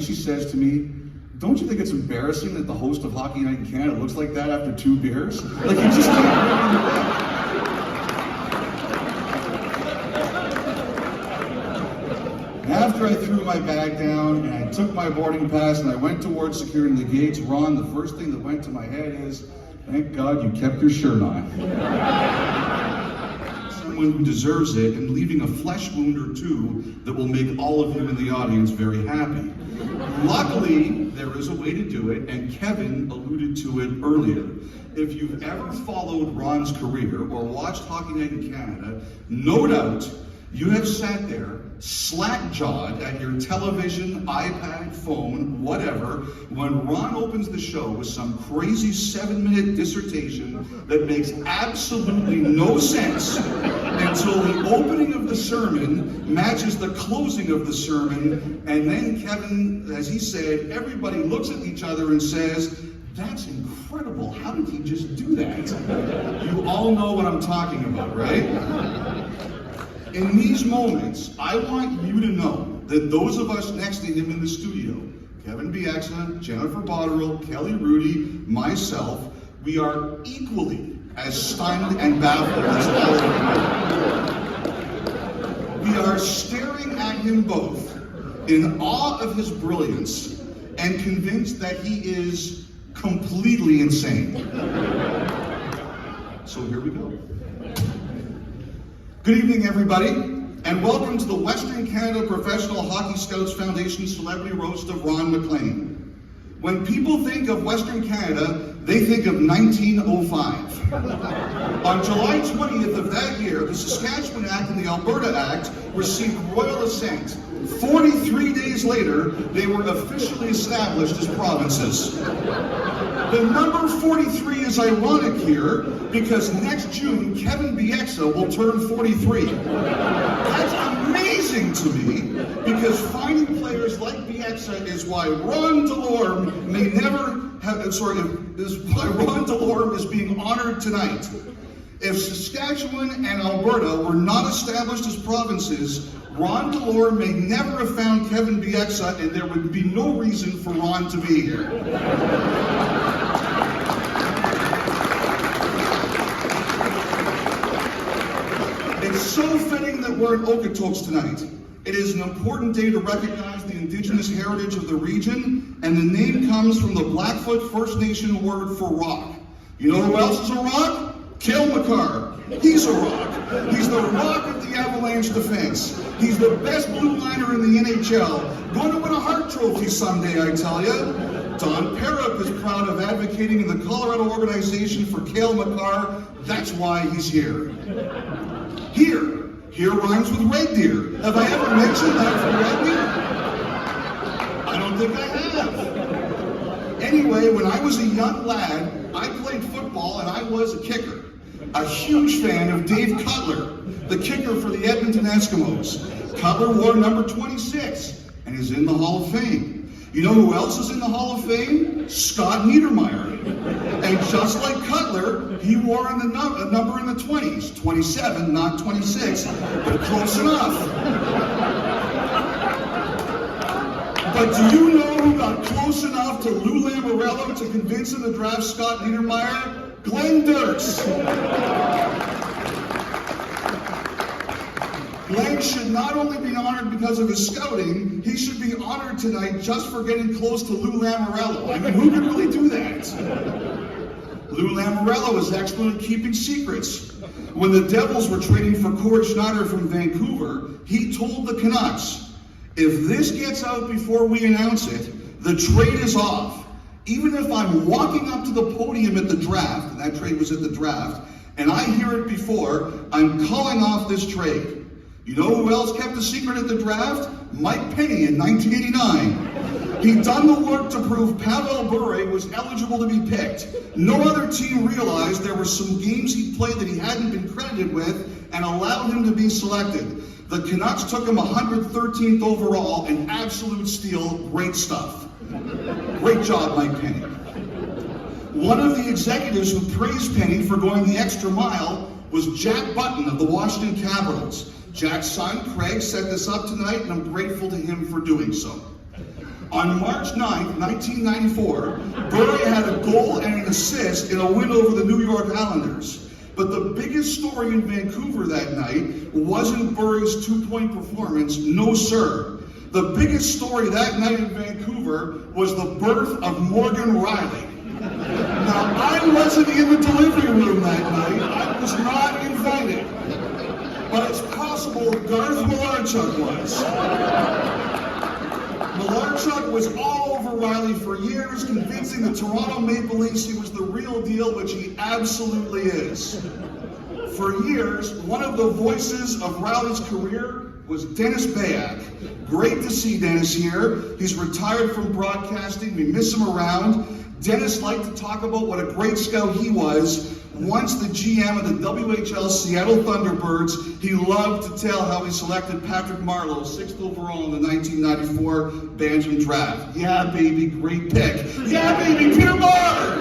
she says to me, "Don't you think it's embarrassing that the host of Hockey Night in Canada looks like that after 2 beers? Like, you just can't." After I threw my bag down and I took my boarding pass and I went towards securing the gates, Ron, the first thing that went to my head is, thank God you kept your shirt on. Someone who deserves it, and leaving a flesh wound or two that will make all of you in the audience very happy. Luckily, there is a way to do it, and Kevin alluded to it earlier. If you've ever followed Ron's career or watched Hockey Night in Canada, no doubt you have sat there, slack-jawed at your television, iPad, phone, whatever, when Ron opens the show with some crazy 7-minute dissertation that makes absolutely no sense until the opening of the sermon matches the closing of the sermon, and then Kevin, as he said, everybody looks at each other and says, "That's incredible, how did he just do that?" You all know what I'm talking about, right? In these moments, I want you to know that those of us next to him in the studio, Kevin Bieksa, Jennifer Botterill, Kelly Rudy, myself, we are equally as stunned and baffled as all of you. We are staring at him both in awe of his brilliance and convinced that he is completely insane. So here we go. Good evening, everybody, and welcome to the Western Canada Professional Hockey Scouts Foundation Celebrity Roast of Ron MacLean. When people think of Western Canada, they think of 1905. On July 20th of that year, the Saskatchewan Act and the Alberta Act received royal assent. 43 days later, they were officially established as provinces. The number 43 is ironic here because next June, Kevin Bieksa will turn 43. That's amazing to me because finding players like Bieksa is why Ron Delorme is being honored tonight. If Saskatchewan and Alberta were not established as provinces, Ron Delorme may never have found Kevin Bieksa, and there would be no reason for Ron to be here. It's so fitting that we're in Okotoks tonight. It is an important day to recognize the Indigenous heritage of the region, and the name comes from the Blackfoot First Nation word for rock. You know who else is a rock? Cale Makar. He's a rock. He's the rock of the Avalanche defense. He's the best blue liner in the NHL. Going to win a Hart Trophy someday, I tell you. Don Perrup is proud of advocating in the Colorado organization for Cale Makar. That's why he's here. Here rhymes with red deer. Have I ever mentioned that for red deer? I don't think I have. Anyway, when I was a young lad, I played football and I was a kicker. A huge fan of Dave Cutler, the kicker for the Edmonton Eskimos. Cutler wore number 26 and is in the Hall of Fame. You know who else is in the Hall of Fame? Scott Niedermayer. And just like Cutler, he wore a number in the 20s. 27, not 26, but close enough. But do you know who got close enough to Lou Lamoriello to convince him to draft Scott Niedermayer? Glenn Dirks. Glenn should not only be honored because of his scouting, he should be honored tonight just for getting close to Lou Lamoriello. I mean, who could really do that? Lou Lamoriello is excellent at keeping secrets. When the Devils were trading for Cord Schneider from Vancouver, he told the Canucks, "If this gets out before we announce it, the trade is off. Even if I'm walking up to the podium at the draft," and that trade was at the draft, "and I hear it before, I'm calling off this trade." You know who else kept a secret at the draft? Mike Penny in 1989. He'd done the work to prove Pavel Bure was eligible to be picked. No other team realized there were some games he'd played that he hadn't been credited with and allowed him to be selected. The Canucks took him 113th overall, an absolute steal, great stuff. Great job, Mike Penny. One of the executives who praised Penny for going the extra mile was Jack Button of the Washington Capitals. Jack's son, Craig, set this up tonight, and I'm grateful to him for doing so. On March 9th, 1994, Burry had a goal and an assist in a win over the New York Islanders. But the biggest story in Vancouver that night wasn't Burry's two-point performance, no sir. The biggest story that night in Vancouver was the birth of Morgan Riley. Now, I wasn't in the delivery room that night. I was not invited. But it's possible Garth Malarchuk was. Malarchuk was all over Riley for years, convincing the Toronto Maple Leafs he was the real deal, which he absolutely is. For years, one of the voices of Riley's career was Dennis Bayak. Great to see Dennis here. He's retired from broadcasting. We miss him around. Dennis liked to talk about what a great scout he was. Once the GM of the WHL Seattle Thunderbirds, he loved to tell how he selected Patrick Marleau, 6th overall in the 1994 Bantam draft. Yeah, baby, great pick. Yeah, baby, Peter Marr!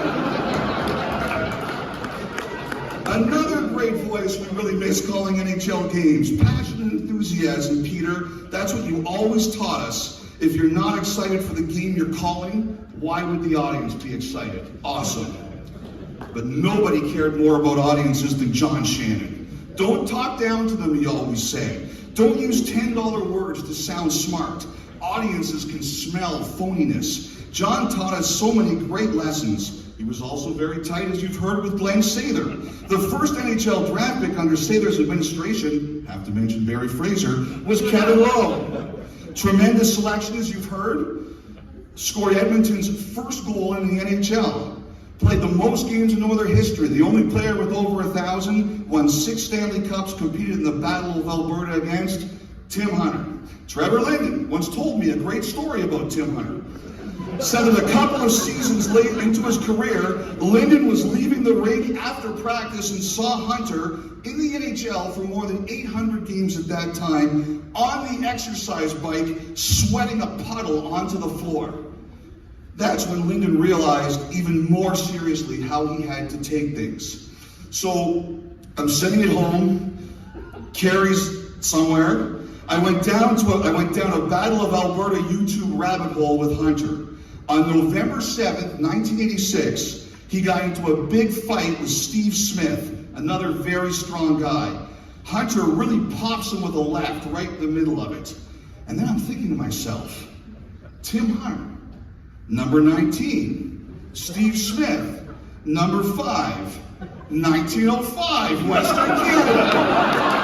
Another great voice we really miss calling NHL games. Passion and enthusiasm, Peter. That's what you always taught us. If you're not excited for the game you're calling, why would the audience be excited? Awesome. But nobody cared more about audiences than John Shannon. Don't talk down to them, he always say. Don't use $10 words to sound smart. Audiences can smell phoniness. John taught us so many great lessons. He was also very tight, as you've heard, with Glenn Sather. The first NHL draft pick under Sather's administration, have to mention Barry Fraser, was Kevin Lowe. Tremendous selection, as you've heard. Scored Edmonton's first goal in the NHL. Played the most games in Northern history. The only player with over 1,000. Won 6 Stanley Cups. Competed in the Battle of Alberta against Tim Hunter. Trevor Linden once told me a great story about Tim Hunter. Said that a couple of seasons late into his career, Linden was leaving the rink after practice and saw Hunter in the NHL for more than 800 games at that time on the exercise bike, sweating a puddle onto the floor. That's when Linden realized even more seriously how he had to take things. So I'm sitting at home, Carrie's somewhere. I went down a Battle of Alberta YouTube rabbit hole with Hunter. On November 7th, 1986, he got into a big fight with Steve Smith, another very strong guy. Hunter really pops him with a left right in the middle of it. And then I'm thinking to myself, Tim Hunter, number 19. Steve Smith, number 5. 1905, Western Canada.